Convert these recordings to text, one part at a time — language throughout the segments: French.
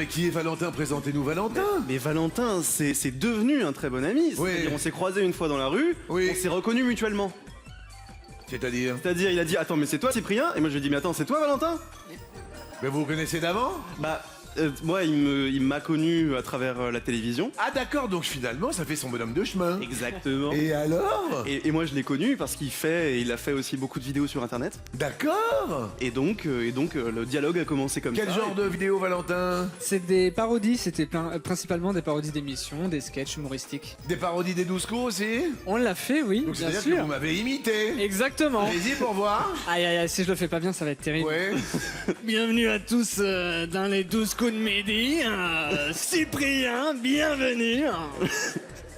qui est Valentin? Présentez-nous Valentin. Mais Valentin, c'est devenu un très bon ami. Oui. C'est-à-dire, on s'est croisés une fois dans la rue, Oui. on s'est reconnus mutuellement. C'est-à-dire? C'est-à-dire, il a dit attends, mais c'est toi Cyprien? Et moi je lui ai dit mais attends, c'est toi Valentin? Mais vous vous connaissez d'avant? Bah, moi il m'a connu à travers la télévision. Ah d'accord, donc finalement ça fait son bonhomme de chemin. Exactement. Et alors? Et moi je l'ai connu parce qu'il a fait aussi beaucoup de vidéos sur internet. D'accord. Et donc le dialogue a commencé comme ça. Quel genre de vidéo, Valentin? C'est des parodies, c'était principalement des parodies d'émissions, des sketchs humoristiques. Des parodies des 12 coups aussi? On l'a fait, oui, Donc bien c'est-à-dire que sûr. vous m'avez imité. Exactement. Allez-y pour voir. Aïe aïe aïe, si je le fais pas bien, ça va être terrible. Ouais. Bienvenue à tous dans les 12 coups de midi. Cyprien, bienvenue.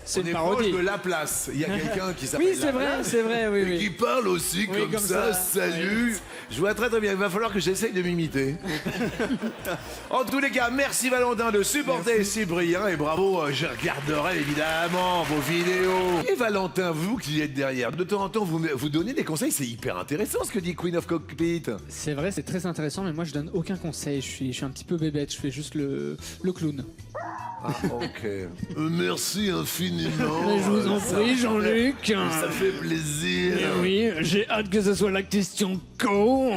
C'est On une est proche parodie. de La Place. Il y a quelqu'un qui s'appelle Oui, c'est vrai, c'est vrai, oui, et qui oui. parle aussi Oui, comme comme ça, ça. salut. Je vois très très bien, il va falloir que j'essaye de m'imiter. En tous les cas, merci Valentin de supporter Cyprien et bravo, je regarderai évidemment vos vidéos. Et Valentin, vous qui êtes derrière, de temps en temps vous donnez des conseils, c'est hyper intéressant ce que dit Queen of Cockpit. C'est vrai, c'est très intéressant, mais moi je donne aucun conseil. Je suis un petit peu bébête, je fais juste le clown. Ah, ok. Merci infiniment. Mais je vous en Ça prie, fait- Jean-Luc. Ça fait plaisir. Eh oui, j'ai hâte que ce soit la question co,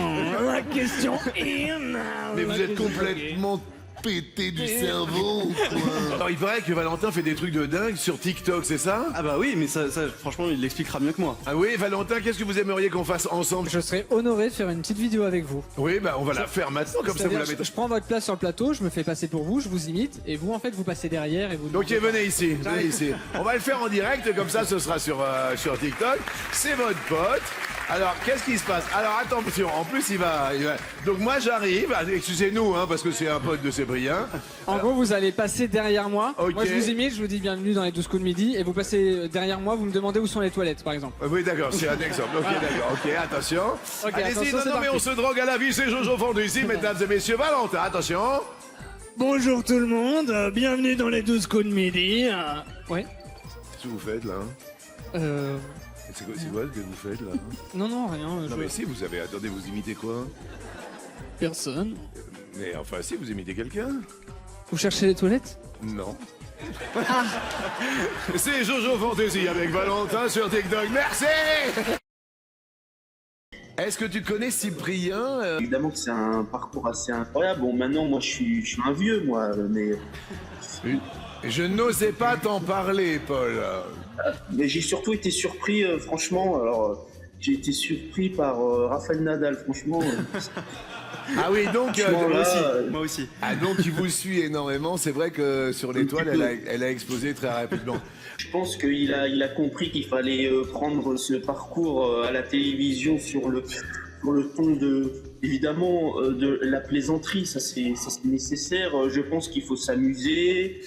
la question in. Mais la vous êtes question complètement pété du cerveau ou quoi? Alors il paraît que Valentin fait des trucs de dingue sur TikTok, c'est ça? Ah bah oui, mais ça franchement il l'expliquera mieux que moi. Ah oui, Valentin, qu'est-ce que vous aimeriez qu'on fasse ensemble? Je serais honoré de faire une petite vidéo avec vous. Oui, bah on va la faire maintenant, comme ça vous C'est-à-dire, la mettez. je prends votre place sur le plateau, je me fais passer pour vous, je vous imite, et vous en fait vous passez derrière et vous. Ok, venez ici, venez ici. On va le faire en direct, comme ça ce sera sur TikTok. C'est votre pote. Alors, qu'est-ce qui se passe? Alors, attention, en plus, il va... Donc, moi, j'arrive, excusez-nous, hein, parce que c'est un pote de Cyprien. En gros, vous allez passer derrière moi. Ok. Moi, je vous imite, je vous dis bienvenue dans les 12 coups de midi, et vous passez derrière moi, vous me demandez où sont les toilettes, par exemple. Oui, d'accord, c'est un exemple. Ok, d'accord, ok, attention. Ok, Allez-y, attention, non, c'est non, mais parti. on se drogue à la vie, c'est Jojo Fondu ici, mesdames et messieurs. Valentin, attention. Bonjour tout le monde, bienvenue dans les 12 coups de midi. Ouais. Qu'est-ce que vous faites, là? C'est quoi ce que vous faites, là? Non, non, rien. Non, mais si, vous avez... Attendez, vous imitez quoi? Personne. Mais enfin, si, vous imitez quelqu'un? Vous cherchez les toilettes? Non. C'est Jojo Fantasy avec Valentin sur TikTok. Merci. Est-ce que tu connais Cyprien? Évidemment que c'est un parcours assez incroyable. Bon, maintenant, moi, je suis un vieux, moi, mais Je n'osais pas t'en parler, Paul. j'ai surtout été surpris, franchement. Alors, j'ai été surpris par Rafael Nadal, franchement. Ah oui, donc... Franchement, Moi là, aussi, moi aussi. Ah donc il vous suit énormément. C'est vrai que sur l'étoile, elle a explosé très rapidement. je pense qu'il a compris qu'il fallait prendre ce parcours à la télévision sur le ton de, évidemment, de la plaisanterie. Ça, c'est nécessaire. Je pense qu'il faut s'amuser,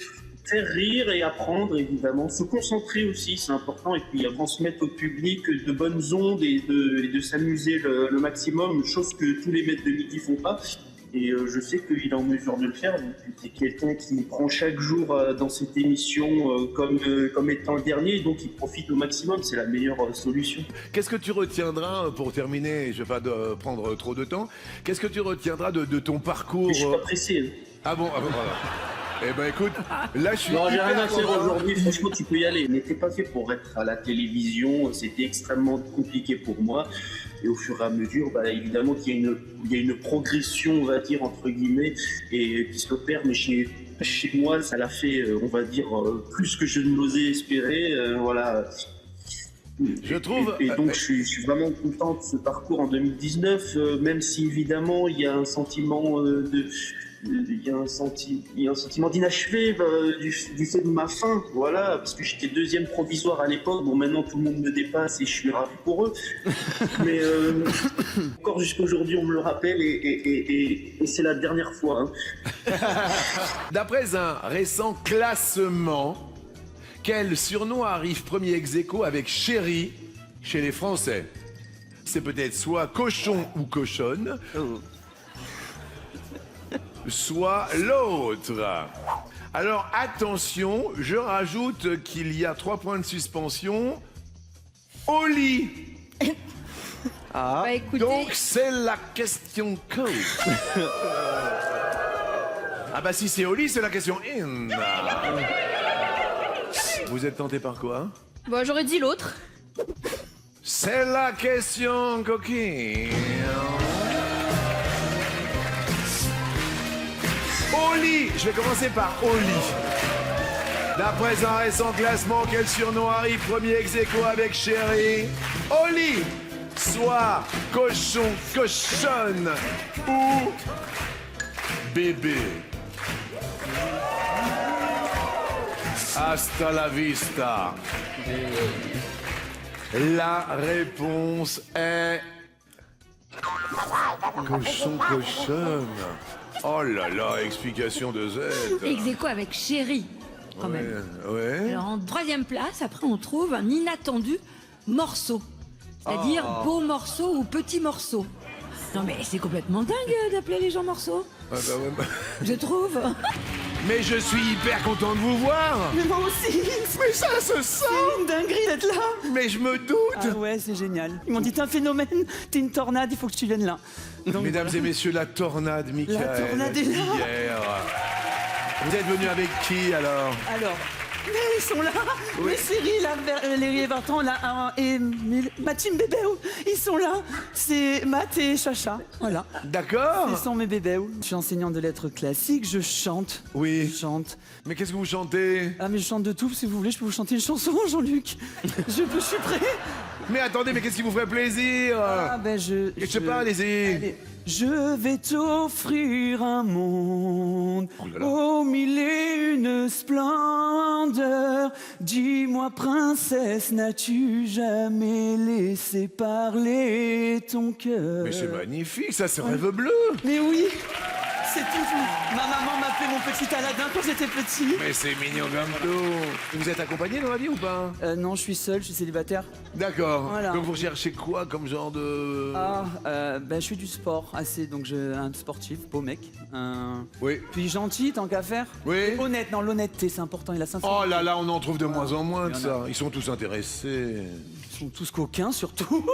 faire rire et apprendre, évidemment. Se concentrer aussi, c'est important. Et puis transmettre au public de bonnes ondes et de s'amuser le maximum, chose que tous les maîtres de midi font pas. Et je sais qu'il est en mesure de le faire. Donc, c'est quelqu'un qui prend chaque jour dans cette émission comme étant le dernier. Donc il profite au maximum. C'est la meilleure solution. Qu'est-ce que tu retiendras, pour terminer, je ne vais pas prendre trop de temps, qu'est-ce que tu retiendras de ton parcours? Mais je suis pas pressé. Hein. Ah bon, voilà. Eh ben écoute, là je suis Non, j'ai hyper rien à faire content. aujourd'hui. Franchement, tu peux y aller. N'était pas fait pour être à la télévision. C'était extrêmement compliqué pour moi. Et au fur et à mesure, bah, évidemment qu'il y a une progression, on va dire, entre guillemets, et qui s'opère. Mais chez moi, ça l'a fait, on va dire, plus que je ne l'osais espérer. Voilà. Je trouve... Et donc, je suis vraiment content de ce parcours en 2019, même si évidemment il y a un sentiment il y a un sentiment d'inachevé du fait de ma fin, voilà, parce que j'étais deuxième provisoire à l'époque. Bon, maintenant tout le monde me dépasse et je suis ravi pour eux. Mais encore jusqu'à aujourd'hui, on me le rappelle et c'est la dernière fois. Hein. D'après un récent classement, quel surnom arrive premier ex-aequo avec Chéri chez les Français? C'est peut-être soit cochon ou cochonne, soit l'autre. Alors attention, je rajoute qu'il y a 3 points de suspension au lit. Ah, Bah écoutez, Donc c'est la question code. Ah bah si c'est au lit, c'est la question in. Vous êtes tenté par quoi? Bon, j'aurais dit l'autre. C'est la question coquine. Au lit, je vais commencer par au lit. D'après un récent classement, quel surnom arrive premier ex-aequo avec Chéri? Au lit, soit cochon, cochonne ou bébé. Hasta la vista. La réponse est... Cochon, cochonne. Oh là là, explication de Z. Ex-aequo avec Chéri, quand même. Ouais. Alors en troisième place, après on trouve un inattendu morceau. C'est-à-dire beau morceau ou petit morceau. Non mais c'est complètement dingue d'appeler les gens morceaux. Ah bah ouais, bah. Je trouve. Mais je suis hyper content de vous voir. Mais moi aussi. Mais ça se sent. C'est une dinguerie d'être là. Mais je me doute. Ah ouais, c'est génial. Ils m'ont dit, t'es un phénomène, t'es une tornade, il faut que tu viennes là. Donc, Mesdames et messieurs, la tornade, Michael. La tornade est là. Hier. Vous êtes venu avec qui alors? Alors, mais ils sont là. Mais Cyril, Léry et Bertrand, là, et ma team bébé, ils sont là. C'est Matt et Chacha. Voilà. D'accord. Ils sont mes bébés. Je suis enseignant de lettres classiques, je chante. Oui. Je chante. Mais qu'est-ce que vous chantez? Ah, mais je chante de tout. Si vous voulez, je peux vous chanter une chanson, Jean-Luc. Je suis prêt. Mais attendez, mais qu'est-ce qui vous ferait plaisir? Ah, ben je sais pas, allez-y. Allez. Je vais t'offrir un monde Oh là là. aux mille et une splendeurs. Dis-moi, princesse, n'as-tu jamais laissé parler ton cœur? Mais c'est magnifique, ça, c'est Rêve bleu. Mais oui, c'est tout. Ma maman m'appelait mon petit Aladin quand j'étais petit. Mais c'est mignon comme tout. Vous êtes accompagné dans la vie ou pas? Non, je suis seul, je suis célibataire. D'accord. Voilà. Donc vous recherchez quoi comme genre de... Ben je fais du sport assez, donc un sportif, beau mec. Oui. Puis gentil, tant qu'à faire. Oui. Honnête, non, l'honnêteté, c'est important, il a sincérité. Oh là là, on en trouve de moins en moins de Il y en ça. Ils sont tous intéressés. Ils sont tous coquins, surtout.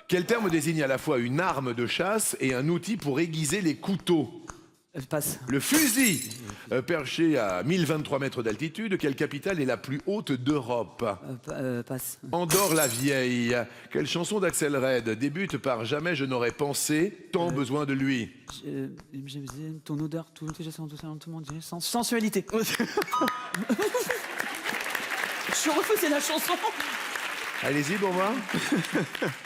Quel terme désigne à la fois une arme de chasse et un outil pour aiguiser les couteaux? Passe. Le fusil, perché à 1023 mètres d'altitude, quelle capitale est la plus haute d'Europe? Passe. Andorre la vieille. Quelle chanson d'Axel Red débute par Jamais je n'aurais pensé, tant besoin de lui? J'aime ton odeur, tout le gestes, tout ça, tout le monde, sensualité. Je refaisais la chanson. Allez-y pour moi.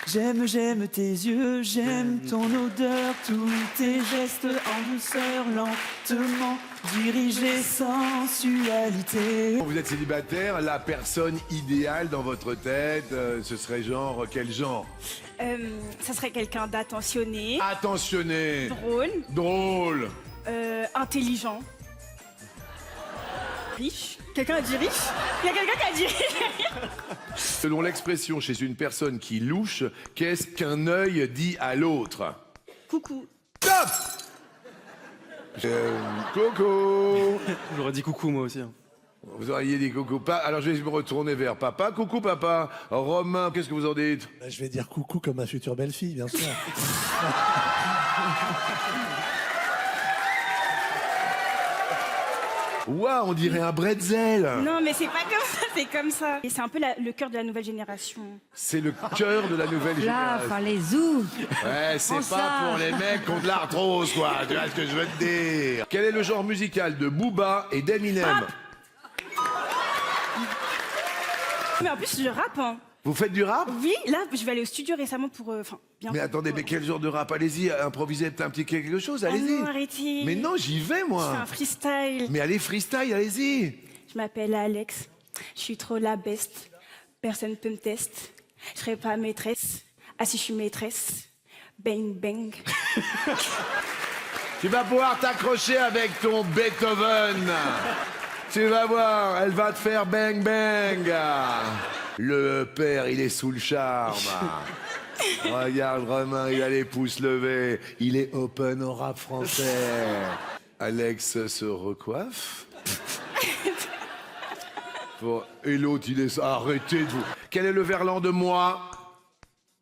J'aime tes yeux, j'aime ton odeur, tous tes gestes en douceur, lentement dirigés, sensualité. Vous êtes célibataire, la personne idéale dans votre tête, ce serait genre quel genre? Ça serait quelqu'un d'attentionné, Attentionné, drôle, drôle, intelligent, riche. Quelqu'un a dit riche? Il y a quelqu'un qui a dit riche. Selon l'expression chez une personne qui louche, qu'est-ce qu'un œil dit à l'autre? Coucou. Top. Coco. J'aurais dit coucou moi aussi. Vous auriez dit coucou. Alors je vais me retourner vers papa. Coucou papa. Romain, qu'est-ce que vous en dites? Je vais dire coucou comme ma future belle-fille, bien sûr. Waouh, on dirait un bretzel. Non, mais c'est pas comme ça, c'est comme ça. Et c'est un peu le cœur de la nouvelle génération. C'est le cœur de la nouvelle Là, génération. enfin les zoos. Ouais, c'est Prends pas ça. pour les mecs qui ont de l'arthrose, quoi. Tu vois ce que je veux te dire? Quel est le genre musical de Booba et d'Eminem? Mais en plus, je rappe, hein. Vous faites du rap? Oui, là, je vais aller au studio récemment pour... bien. Mais attendez, mais quel genre de rap? Allez-y, improvisez un petit quelque chose, Ah allez-y. non, arrêtez. Mais non, j'y vais, Je fais moi. un freestyle. Mais allez, freestyle, allez-y. Je m'appelle Alex. Je suis trop la best. Personne peut me tester. Je serai pas maîtresse. Ah si, je suis maîtresse. Bang, bang. Tu vas pouvoir t'accrocher avec ton Beethoven. Tu vas voir, elle va te faire bang bang. Le père, il est sous le charme. Regarde Romain, il a les pouces levés. Il est open au rap français. Alex se recoiffe. Et l'autre, il est... Arrêtez de vous... Quel est le verlan de moi?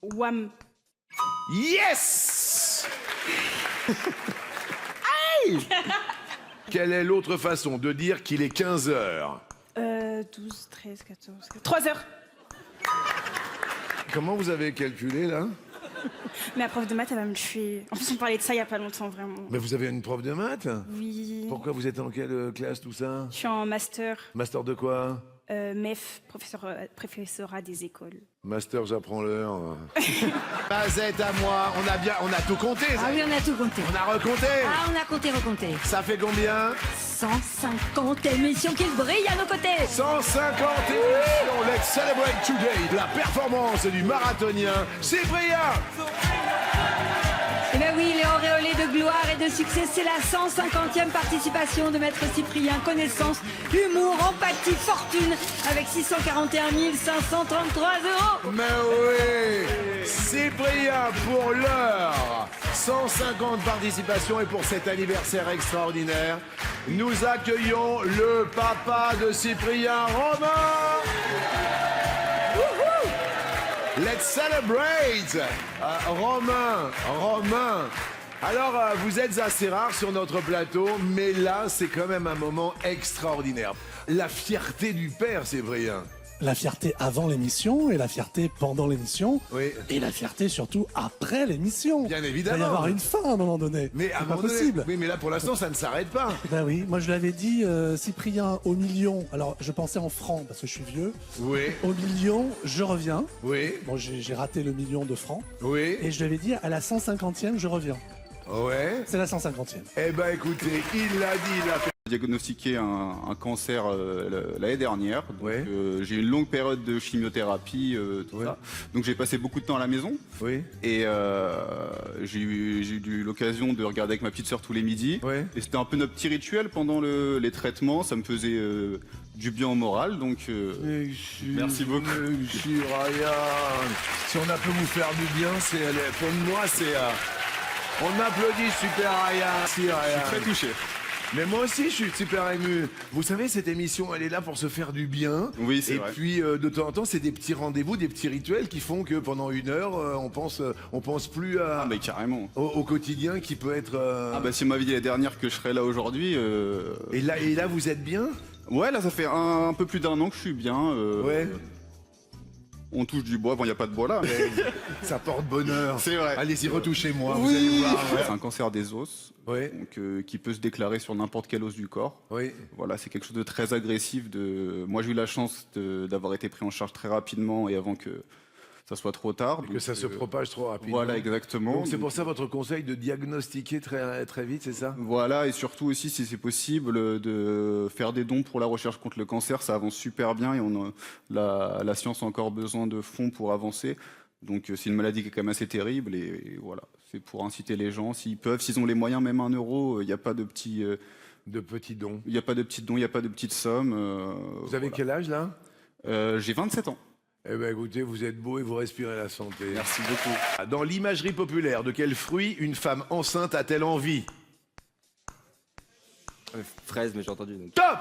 Wham. Yes. Quelle est l'autre façon de dire qu'il est 15 heures? 12, 13, 14, 3 heures. Comment vous avez calculé, là? Ma prof de maths, elle va me tuer. En plus, on parlait de ça il y a pas longtemps, vraiment. Mais vous avez une prof de maths? Oui. Pourquoi vous êtes en quelle classe, tout ça? Je suis en master, Master de quoi? MEF, professorat des écoles. Master, j'apprends l'heure. Mazette à moi, on a tout compté, Ah oui, on a tout compté. on a recompté. Ah, on a compté, recompté. Ça fait combien? 150 émissions qui brillent à nos côtés. 150 émissions. Let's celebrate today. La performance du marathonien Cyprien. Eh bien oui, il est auréolé de gloire et de succès. C'est la 150e participation de Maître Cyprien. Connaissance, humour, empathie, fortune, avec 641 533 €. Mais oui, Cyprien pour l'heure. 150 participations et pour cet anniversaire extraordinaire, nous accueillons le papa de Cyprien, Romain. Let's celebrate! Romain. Alors, vous êtes assez rare sur notre plateau, mais là, c'est quand même un moment extraordinaire. La fierté du père, Cyprien. La fierté avant l'émission et la fierté pendant l'émission. Oui. Et la fierté surtout après l'émission. Bien Il évidemment. va y avoir une fin à un moment donné. Mais à un c'est pas moment donné- possible. Oui, mais là, pour l'instant, ça ne s'arrête pas. Ben oui, moi je l'avais dit, Cyprien au million. Alors je pensais en francs parce que je suis vieux. Oui, Au million, je reviens. oui, Bon, j'ai raté le million de francs. oui. Et je lui avais dit à la 150e, je reviens. Ouais. C'est la 150e. Eh ben, écoutez, il l'a dit, il l'a fait. Diagnostiqué un cancer l'année dernière. Donc, Ouais. j'ai eu une longue période de chimiothérapie, tout Ouais. ça. Donc j'ai passé beaucoup de temps à la maison. Oui, Et j'ai eu l'occasion de regarder avec ma petite sœur tous les midis. Ouais. Et c'était un peu notre petit rituel pendant les traitements. Ça me faisait du bien au moral. Donc merci beaucoup. Merci, Ryan. Si on a pu vous faire du bien, pour moi, c'est... on applaudit Super Ryan. Merci, Ryan. Très touché. Mais moi aussi, je suis super ému. Vous savez, cette émission, elle est là pour se faire du bien. Oui, c'est Et vrai. puis, de temps en temps, c'est des petits rendez-vous, des petits rituels qui font que pendant une heure, on pense plus Ah bah carrément. au quotidien qui peut être... Ah bah si on m'avait dit la dernière que je serais là aujourd'hui. Et là, vous êtes bien? Ouais, là ça fait un peu plus d'un an que je suis bien. Ouais. On touche du bois. Bon, il n'y a pas de bois là. Mais... Ça porte bonheur. C'est vrai. Allez-y, retouchez-moi, vous allez voir. C'est un cancer des os. Ouais. Donc, qui peut se déclarer sur n'importe quel os du corps. Oui. Voilà, c'est quelque chose de très agressif. Moi, j'ai eu la chance d'avoir été pris en charge très rapidement et avant que ça soit trop tard. Que ça se propage trop rapidement. Voilà, exactement. Donc c'est pour ça votre conseil de diagnostiquer très, très vite, c'est ça? Voilà, et surtout aussi, si c'est possible, de faire des dons pour la recherche contre le cancer. Ça avance super bien et la science a encore besoin de fonds pour avancer. Donc c'est une maladie qui est quand même assez terrible et voilà, c'est pour inciter les gens, s'ils peuvent, s'ils ont les moyens, même 1 €, il n'y a pas de petits... De petits dons. Il n'y a pas de petits dons, il n'y a pas de petites sommes. Vous avez quel âge là? J'ai 27 ans. Eh bien écoutez, vous êtes beau et vous respirez la santé. Merci beaucoup. Dans l'imagerie populaire, de quel fruit une femme enceinte a-t-elle envie? Fraise, mais j'ai entendu. Donc. Top!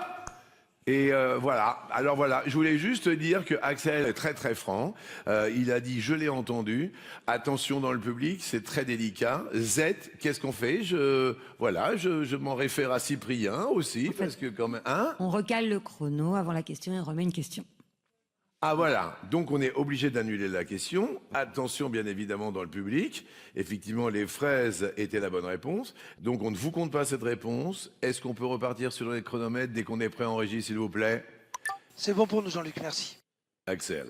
Et voilà, alors voilà, je voulais juste dire que Axel est très très franc. Il a dit, je l'ai entendu, attention dans le public, c'est très délicat. Z, qu'est-ce qu'on fait? Je m'en réfère à Cyprien aussi, parce que quand même... Hein? On recale le chrono avant la question et on remet une question. Ah voilà, donc on est obligé d'annuler la question. Attention bien évidemment dans le public. Effectivement, les fraises étaient la bonne réponse. Donc on ne vous compte pas cette réponse. Est-ce qu'on peut repartir sur les chronomètres dès qu'on est prêt en régie, s'il vous plaît? C'est bon pour nous, Jean-Luc, merci. Axel.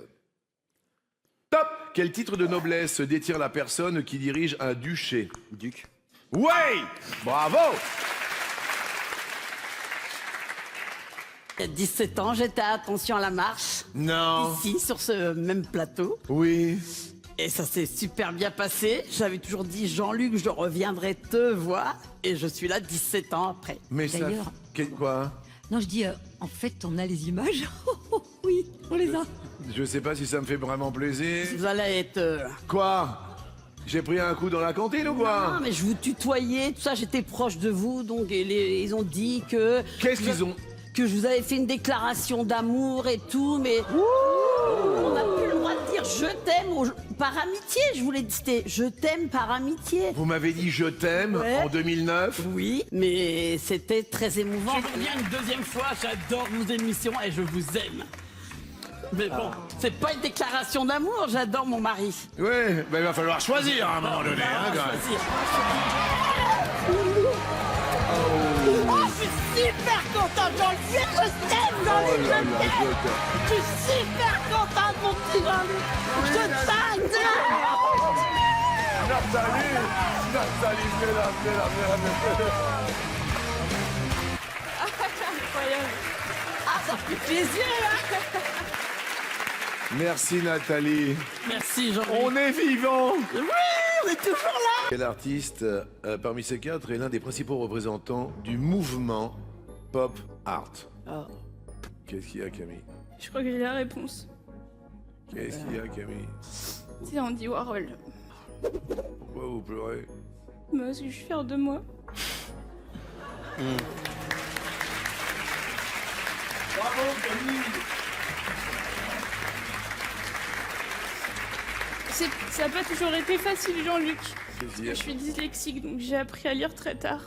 Top! Quel titre de noblesse détient la personne qui dirige un duché? Duc. Ouais! Bravo! Il y a 17 ans, j'étais à Attention à la marche, Non. ici, sur ce même plateau. Oui. Et ça s'est super bien passé. J'avais toujours dit, Jean-Luc, je reviendrai te voir. Et je suis là 17 ans après. Mais ça... D'ailleurs- Quoi? Non, je dis, en fait, on a les images. Oui, on les a. Je sais pas si ça me fait vraiment plaisir. Vous allez être... Quoi? J'ai pris un coup dans la cantine ou quoi? Non, mais je vous tutoyais, tout ça, j'étais proche de vous. Donc ils ont dit que... Qu'est-ce qu'ils ont? Que je vous avais fait une déclaration d'amour et tout, mais... on n'a plus le droit de dire dire je t'aime par amitié. Je voulais dire c'était je t'aime par amitié. Vous m'avez dit je t'aime Ouais. en 2009. Oui, mais c'était très émouvant. Je reviens une deuxième fois, j'adore vos émissions et je vous aime. Mais bon, c'est pas une déclaration d'amour, j'adore mon mari. Ouais, il va falloir choisir à un moment donné. Hein, quand même. Oh, je suis super contente, Jean-Luc, je t'aime, Jean-Luc, je t'aime. Je suis super contente, mon petit Jean-Luc. Je t'aime. Nathalie, mesdames. Ah, ça fait plaisir, hein. Merci Nathalie. Merci Jean-Luc. On est vivants. Oui, on est toujours là. Quel artiste, parmi ces quatre, est l'un des principaux représentants du mouvement pop art? Qu'est-ce qu'il y a, Camille? Je crois que j'ai la réponse. Qu'est-ce qu'il y a, Camille? C'est Andy Warhol. Pourquoi vous pleurez? Parce que je suis fière de moi. Ça n'a pas toujours été facile, Jean-Luc. Qu'est-ce qu'il y a? Je suis dyslexique, donc j'ai appris à lire très tard.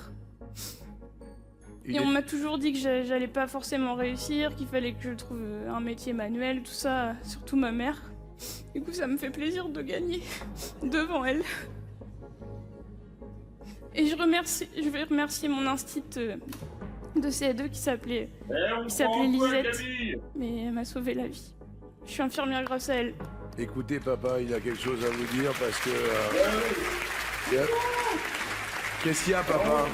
Il Et est- on m'a toujours dit que j'allais pas forcément réussir, qu'il fallait que je trouve un métier manuel, tout ça, surtout ma mère. Du coup, ça me fait plaisir de gagner devant elle. Et je vais remercier mon instit de CE2 qui s'appelait Lisette. Mais elle m'a sauvé la vie. Je suis infirmière grâce à elle. Écoutez, papa, il a quelque chose à vous dire parce que... Qu'est-ce qu'il y a, papa?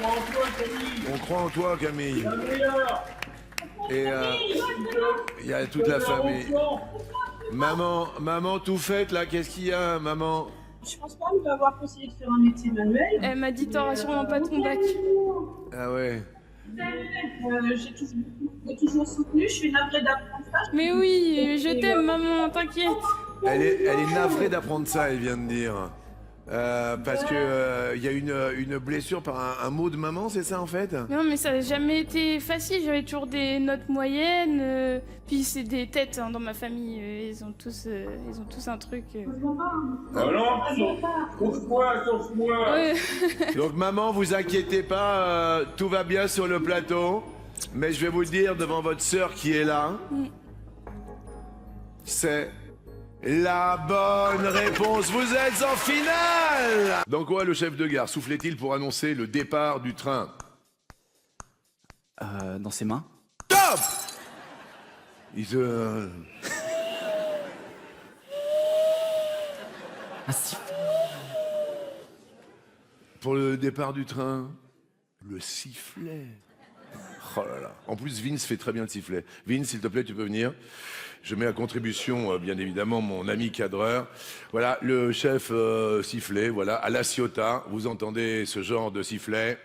On croit en toi, Camille. Et il y a toute la famille. Maman, tout faite, là, qu'est-ce qu'il y a, maman? Je pense pas lui avoir conseillé de faire un métier manuel. Elle m'a dit t'auras sûrement pas ton bac. Ah ouais. J'ai toujours soutenu, je suis navrée d'apprentissage. Mais oui, je t'aime maman, t'inquiète. Elle est navrée d'apprendre ça, elle vient de dire. Parce que il y a une blessure par un mot de maman, c'est ça en fait? Non mais ça n'a jamais été facile, j'avais toujours des notes moyennes, puis c'est des têtes hein, dans ma famille, ils ont tous un truc. Sauf moi. Ouais. Donc maman, vous inquiétez pas, tout va bien sur le plateau. Mais je vais vous le dire devant votre sœur qui est là. C'est la bonne réponse. Vous êtes en finale. Dans quoi le chef de gare soufflait-il pour annoncer le départ du train? Dans ses mains. Top. Il se... Un sifflet. Pour le départ du train, le sifflet. Oh là là. En plus, Vince fait très bien le sifflet. Vince, s'il te plaît, tu peux venir. Je mets à contribution, bien évidemment, mon ami cadreur. Voilà, le chef sifflet, voilà, à la Ciotat. Vous entendez ce genre de sifflet?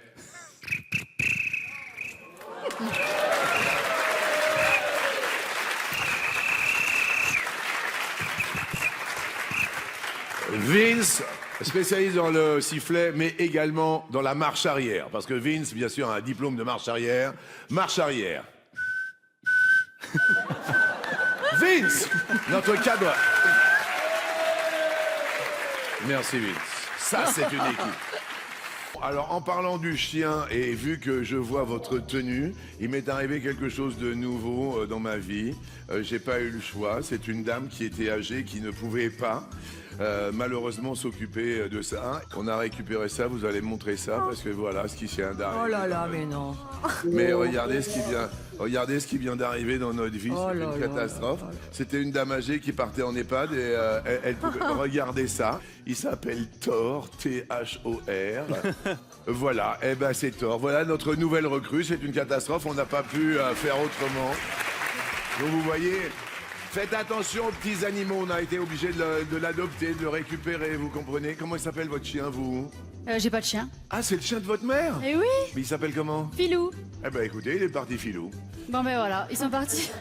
Vince, spécialiste dans le sifflet, mais également dans la marche arrière. Parce que Vince, bien sûr, a un diplôme de marche arrière. Marche arrière. Vince, notre cadre. Merci Vince. Ça, c'est une équipe. Alors, en parlant du chien, et vu que je vois votre tenue, il m'est arrivé quelque chose de nouveau dans ma vie. J'ai pas eu le choix. C'est une dame qui était âgée, qui ne pouvait pas malheureusement s'occuper de ça. On a récupéré ça, vous allez me montrer ça, parce que voilà ce qui vient d'arriver. Oh là là, mais non. Mais regardez ce qui vient d'arriver dans notre vie, Oh c'est là une là catastrophe. C'était une dame âgée qui partait en EHPAD et elle pouvait regarder ça. Il s'appelle Thor, T-H-O-R. Voilà, et ben c'est Thor. Voilà notre nouvelle recrue, c'est une catastrophe, on n'a pas pu faire autrement. Donc vous voyez, faites attention aux petits animaux, on a été obligé de l'adopter, de le récupérer, vous comprenez? Comment il s'appelle votre chien, vous? J'ai pas de chien. Ah, c'est le chien de votre mère? Eh oui, Mais il s'appelle comment? Filou. Eh ben écoutez, il est parti filou. Bon ben voilà, ils sont partis.